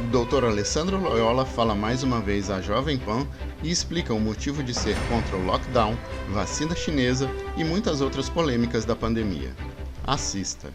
O Dr. Alessandro Loyola fala mais uma vez à Jovem Pan e explica o motivo de ser contra o lockdown, vacina chinesa e muitas outras polêmicas da pandemia. Assista.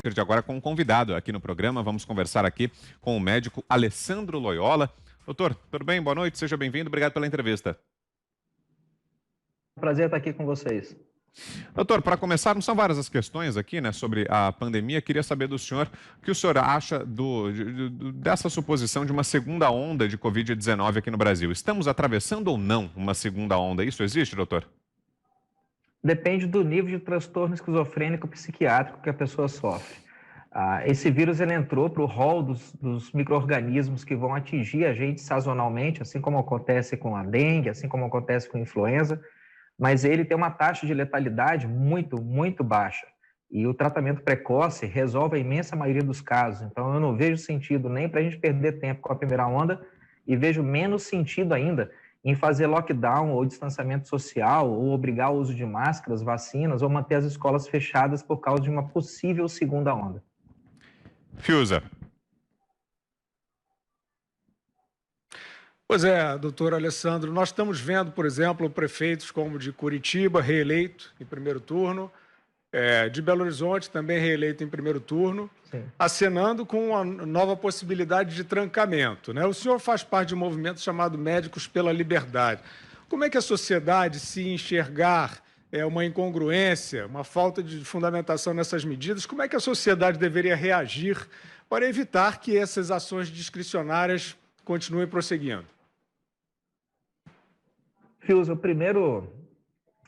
De agora com um convidado aqui no programa, vamos conversar aqui com o médico Alessandro Loyola. Doutor, tudo bem? Boa noite, seja bem-vindo, obrigado pela entrevista. Prazer estar aqui com vocês. Doutor, para começar, são várias as questões aqui, né, sobre a pandemia. Queria saber do senhor o que o senhor acha dessa suposição de uma segunda onda de Covid-19 aqui no Brasil. Estamos atravessando ou não uma segunda onda? Isso existe, doutor? Depende do nível de transtorno esquizofrênico psiquiátrico que a pessoa sofre. Esse vírus ele entrou para o rol dos micro-organismos que vão atingir a gente sazonalmente, assim como acontece com a dengue, assim como acontece com a influenza, mas ele tem uma taxa de letalidade muito, muito baixa. E o tratamento precoce resolve a imensa maioria dos casos. Então, eu não vejo sentido nem para a gente perder tempo com a primeira onda e vejo menos sentido ainda em fazer lockdown ou distanciamento social ou obrigar o uso de máscaras, vacinas ou manter as escolas fechadas por causa de uma possível segunda onda. Fiuza. Pois é, doutor Alessandro, nós estamos vendo, por exemplo, prefeitos como de Curitiba, reeleito em primeiro turno, de Belo Horizonte, também reeleito em primeiro turno, sim, acenando com uma nova possibilidade de trancamento, né? O senhor faz parte de um movimento chamado Médicos pela Liberdade. Como é que a sociedade, se enxergar uma incongruência, uma falta de fundamentação nessas medidas, como é que a sociedade deveria reagir para evitar que essas ações discricionárias continuem prosseguindo? Fius,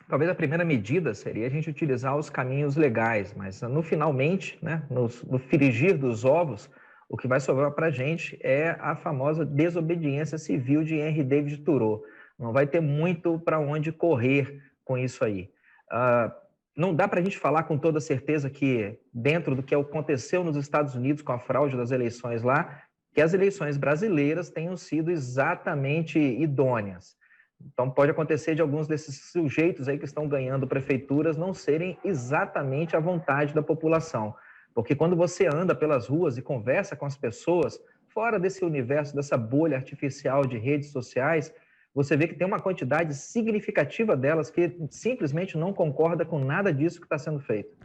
talvez a primeira medida seria a gente utilizar os caminhos legais, mas finalmente, né, no frigir dos ovos, o que vai sobrar para a gente é a famosa desobediência civil de Henry David Thoreau. Não vai ter muito para onde correr com isso aí. Não dá para a gente falar com toda certeza que, dentro do que aconteceu nos Estados Unidos com a fraude das eleições lá, que as eleições brasileiras tenham sido exatamente idôneas. Então, pode acontecer de alguns desses sujeitos aí que estão ganhando prefeituras não serem exatamente à vontade da população. Porque quando você anda pelas ruas e conversa com as pessoas, fora desse universo, dessa bolha artificial de redes sociais, você vê que tem uma quantidade significativa delas que simplesmente não concorda com nada disso que está sendo feito.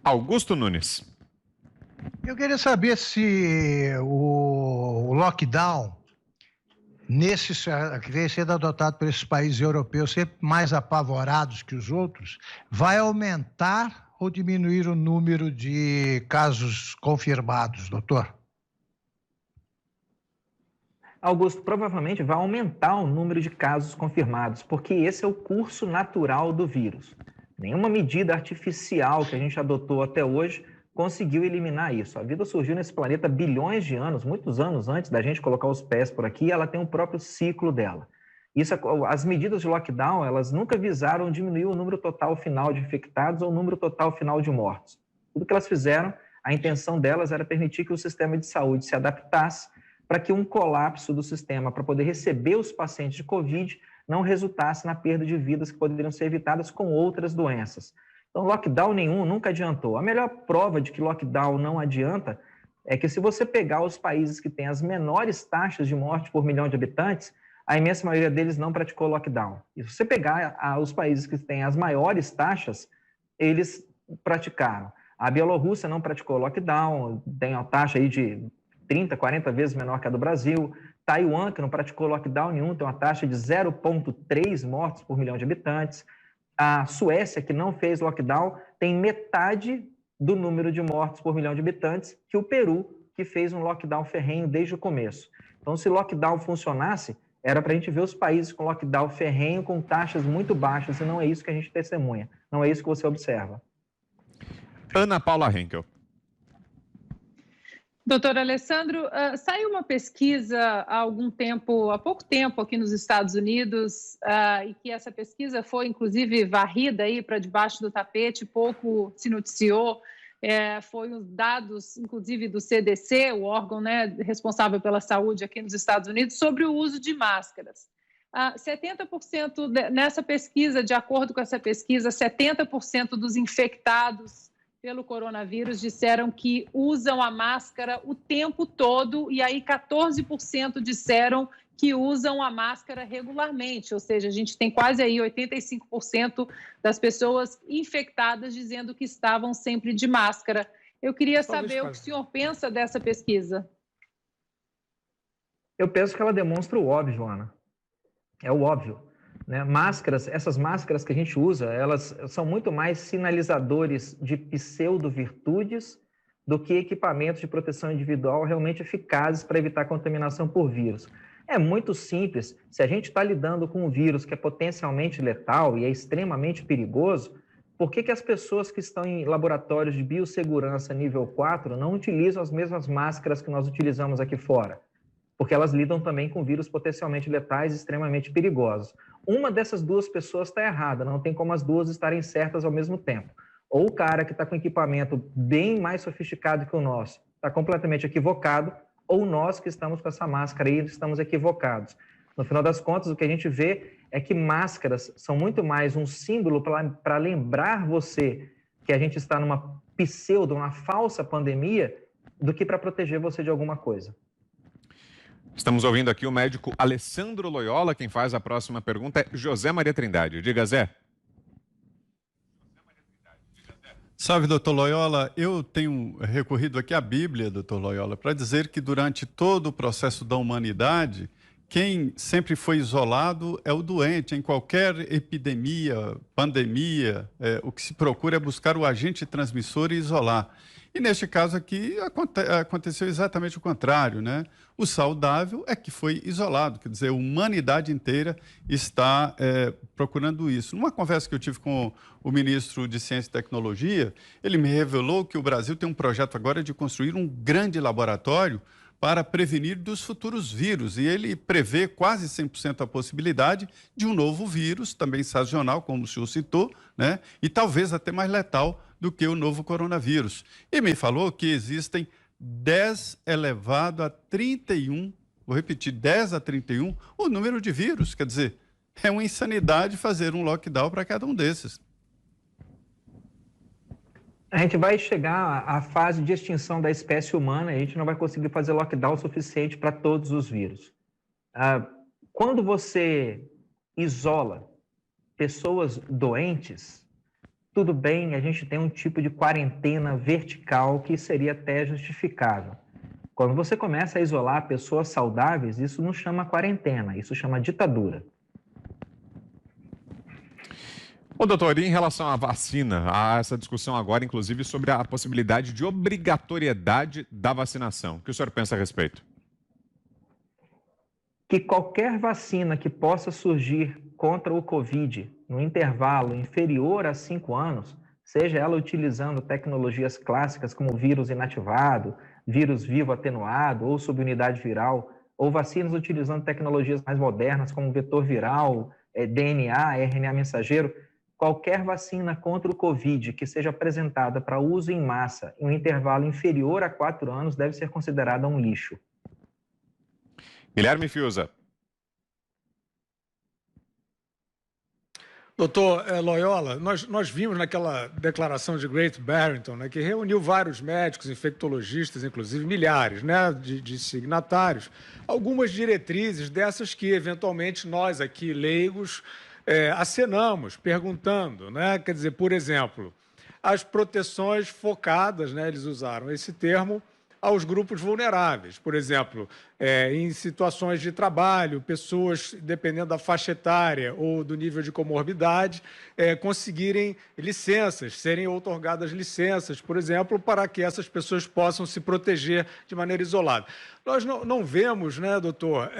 Augusto Nunes. Eu queria saber se o lockdown, que vem sendo adotado por esses países europeus, sempre mais apavorados que os outros, vai aumentar ou diminuir o número de casos confirmados, doutor? Augusto, provavelmente vai aumentar o número de casos confirmados, porque esse é o curso natural do vírus. Nenhuma medida artificial que a gente adotou até hoje conseguiu eliminar isso. A vida surgiu nesse planeta bilhões de anos, muitos anos antes da gente colocar os pés por aqui, ela tem um próprio ciclo dela. As medidas de lockdown, elas nunca visaram diminuir o número total final de infectados ou o número total final de mortos. Tudo que elas fizeram, a intenção delas era permitir que o sistema de saúde se adaptasse para que um colapso do sistema para poder receber os pacientes de Covid não resultasse na perda de vidas que poderiam ser evitadas com outras doenças. Então, lockdown nenhum nunca adiantou. A melhor prova de que lockdown não adianta é que se você pegar os países que têm as menores taxas de morte por milhão de habitantes, a imensa maioria deles não praticou lockdown. E se você pegar os países que têm as maiores taxas, eles praticaram. A Bielorrússia não praticou lockdown, tem uma taxa aí de 30, 40 vezes menor que a do Brasil. Taiwan, que não praticou lockdown nenhum, tem uma taxa de 0,3 mortos por milhão de habitantes. A Suécia, que não fez lockdown, tem metade do número de mortos por milhão de habitantes que o Peru, que fez um lockdown ferrenho desde o começo. Então, se lockdown funcionasse, era para a gente ver os países com lockdown ferrenho com taxas muito baixas, e não é isso que a gente testemunha, não é isso que você observa. Ana Paula Henkel. Doutor Alessandro, saiu uma pesquisa há pouco tempo aqui nos Estados Unidos, e que essa pesquisa foi, inclusive, varrida aí para debaixo do tapete, pouco se noticiou, foi os dados, inclusive, do CDC, o órgão, né, responsável pela saúde aqui nos Estados Unidos, sobre o uso de máscaras. 70% nessa pesquisa, de acordo com essa pesquisa, 70% dos infectados pelo coronavírus disseram que usam a máscara o tempo todo, e aí 14% disseram que usam a máscara regularmente, ou seja, a gente tem quase aí 85% das pessoas infectadas dizendo que estavam sempre de máscara. Eu queria saber o que o senhor pensa dessa pesquisa. Eu penso que ela demonstra o óbvio, Ana. É o óbvio, né? Máscaras, essas máscaras que a gente usa, elas são muito mais sinalizadores de pseudo-virtudes do que equipamentos de proteção individual realmente eficazes para evitar contaminação por vírus. É muito simples. Se a gente está lidando com um vírus que é potencialmente letal e é extremamente perigoso, por que as pessoas que estão em laboratórios de biossegurança nível 4 não utilizam as mesmas máscaras que nós utilizamos aqui fora? Porque elas lidam também com vírus potencialmente letais e extremamente perigosos. Uma dessas duas pessoas está errada, não tem como as duas estarem certas ao mesmo tempo. Ou o cara que está com equipamento bem mais sofisticado que o nosso está completamente equivocado, ou nós que estamos com essa máscara aí estamos equivocados. No final das contas, o que a gente vê é que máscaras são muito mais um símbolo para lembrar você que a gente está numa uma falsa pandemia, do que para proteger você de alguma coisa. Estamos ouvindo aqui o médico Alessandro Loyola. Quem faz a próxima pergunta é José Maria Trindade. Diga, Zé. Salve, doutor Loyola. Eu tenho recorrido aqui à Bíblia, doutor Loyola, para dizer que durante todo o processo da humanidade, quem sempre foi isolado é o doente. Em qualquer epidemia, pandemia, o que se procura é buscar o agente transmissor e isolar. E neste caso aqui aconteceu exatamente o contrário, né? O saudável é que foi isolado, quer dizer, a humanidade inteira está procurando isso. Numa conversa que eu tive com o ministro de Ciência e Tecnologia, ele me revelou que o Brasil tem um projeto agora de construir um grande laboratório para prevenir dos futuros vírus. E ele prevê quase 100% a possibilidade de um novo vírus, também sazonal, como o senhor citou, né? E talvez até mais letal do que o novo coronavírus. E me falou que existem 10 elevado a 31, vou repetir, 10 a 31, o número de vírus. Quer dizer, é uma insanidade fazer um lockdown para cada um desses. A gente vai chegar à fase de extinção da espécie humana e a gente não vai conseguir fazer lockdown suficiente para todos os vírus. Quando você isola pessoas doentes, tudo bem, a gente tem um tipo de quarentena vertical que seria até justificável. Quando você começa a isolar pessoas saudáveis, isso não chama quarentena, isso chama ditadura. Ô, doutor, e em relação à vacina, há essa discussão agora, inclusive, sobre a possibilidade de obrigatoriedade da vacinação. O que o senhor pensa a respeito? Que qualquer vacina que possa surgir contra o Covid no intervalo inferior a 5 anos, seja ela utilizando tecnologias clássicas como vírus inativado, vírus vivo atenuado ou subunidade viral, ou vacinas utilizando tecnologias mais modernas como vetor viral, DNA, RNA mensageiro, qualquer vacina contra o Covid que seja apresentada para uso em massa em um intervalo inferior a 4 anos deve ser considerada um lixo. Guilherme Fiuza. Doutor Loyola, nós vimos naquela declaração de Great Barrington, né, que reuniu vários médicos, infectologistas, inclusive milhares, né, de signatários, algumas diretrizes dessas que, eventualmente, nós aqui, leigos, acenamos, perguntando, né? Quer dizer, por exemplo, as proteções focadas, né, eles usaram esse termo, aos grupos vulneráveis. Por exemplo, em situações de trabalho, pessoas, dependendo da faixa etária ou do nível de comorbidade, conseguirem licenças, serem outorgadas licenças, por exemplo, para que essas pessoas possam se proteger de maneira isolada. Nós não vemos, né, doutor,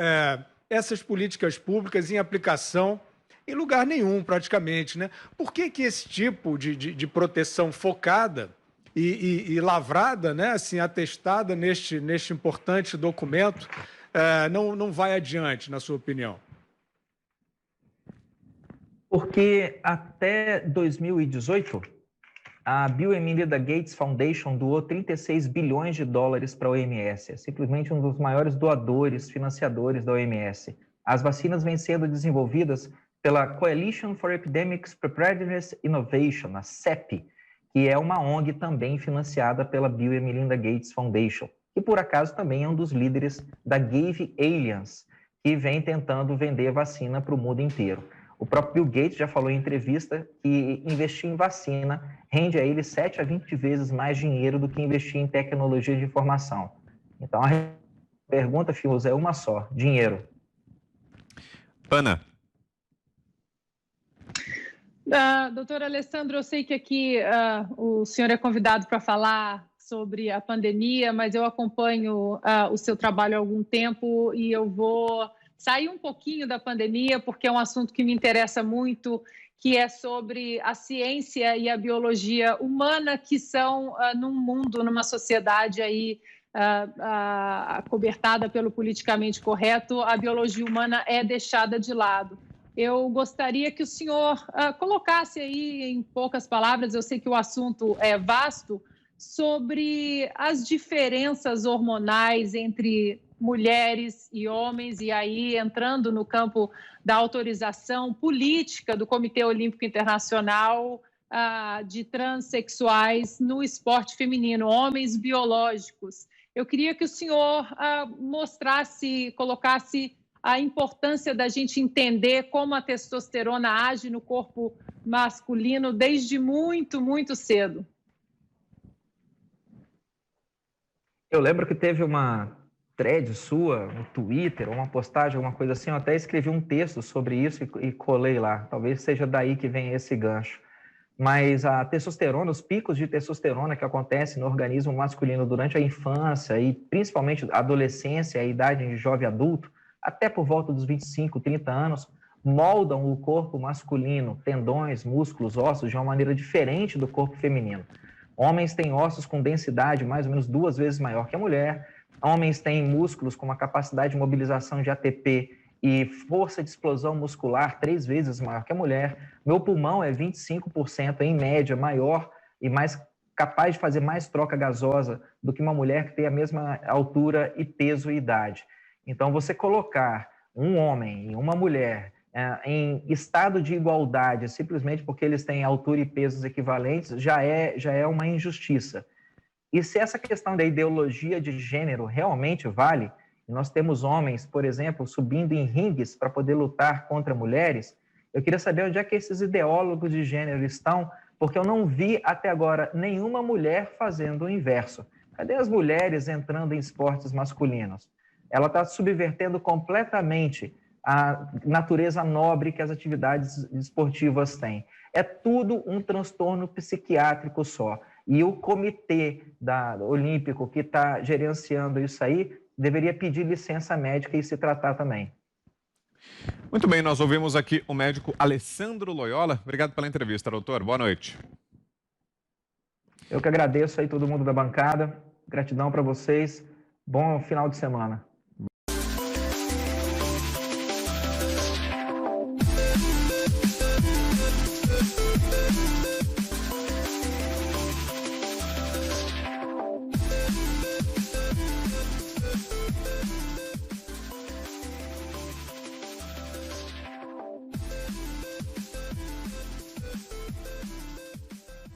essas políticas públicas em aplicação em lugar nenhum, praticamente, né? Por que esse tipo de proteção focada e lavrada, né, assim, atestada neste importante documento, não vai adiante, na sua opinião? Porque até 2018, a Bill e Melinda Gates Foundation doou 36 bilhões de dólares para a OMS. É simplesmente um dos maiores doadores, financiadores da OMS. As vacinas vêm sendo desenvolvidas pela Coalition for Epidemics Preparedness Innovation, a CEP, que é uma ONG também financiada pela Bill e Melinda Gates Foundation, que por acaso também é um dos líderes da Gave Alliance, que vem tentando vender vacina para o mundo inteiro. O próprio Bill Gates já falou em entrevista que investir em vacina rende a ele 7 a 20 vezes mais dinheiro do que investir em tecnologia de informação. Então, a pergunta, Fios, é uma só: dinheiro. Ana. Doutor Alessandro, eu sei que aqui o senhor é convidado para falar sobre a pandemia, mas eu acompanho o seu trabalho há algum tempo e eu vou sair um pouquinho da pandemia, porque é um assunto que me interessa muito, que é sobre a ciência e a biologia humana, que são num mundo, numa sociedade aí acobertada pelo politicamente correto, a biologia humana é deixada de lado. Eu gostaria que o senhor colocasse aí em poucas palavras, eu sei que o assunto é vasto, sobre as diferenças hormonais entre mulheres e homens, e aí entrando no campo da autorização política do Comitê Olímpico Internacional de transexuais no esporte feminino, homens biológicos. Eu queria que o senhor mostrasse, colocasse a importância da gente entender como a testosterona age no corpo masculino desde muito, muito cedo. Eu lembro que teve uma thread sua no Twitter, uma postagem, alguma coisa assim, eu até escrevi um texto sobre isso e colei lá. Talvez seja daí que vem esse gancho. Mas a testosterona, os picos de testosterona que acontecem no organismo masculino durante a infância e principalmente a adolescência, a idade de jovem adulto, até por volta dos 25, 30 anos, moldam o corpo masculino, tendões, músculos, ossos, de uma maneira diferente do corpo feminino. Homens têm ossos com densidade mais ou menos 2 vezes maior que a mulher. Homens têm músculos com uma capacidade de mobilização de ATP e força de explosão muscular 3 vezes maior que a mulher. Meu pulmão é 25% em média maior e mais capaz de fazer mais troca gasosa do que uma mulher que tem a mesma altura e peso e idade. Então, você colocar um homem e uma mulher em estado de igualdade, simplesmente porque eles têm altura e pesos equivalentes, já é uma injustiça. E se essa questão da ideologia de gênero realmente vale, nós temos homens, por exemplo, subindo em ringues para poder lutar contra mulheres, eu queria saber onde é que esses ideólogos de gênero estão, porque eu não vi até agora nenhuma mulher fazendo o inverso. Cadê as mulheres entrando em esportes masculinos? Ela está subvertendo completamente a natureza nobre que as atividades esportivas têm. É tudo um transtorno psiquiátrico só. E o comitê olímpico que está gerenciando isso aí deveria pedir licença médica e se tratar também. Muito bem, nós ouvimos aqui o médico Alessandro Loyola. Obrigado pela entrevista, doutor. Boa noite. Eu que agradeço aí todo mundo da bancada. Gratidão para vocês. Bom final de semana.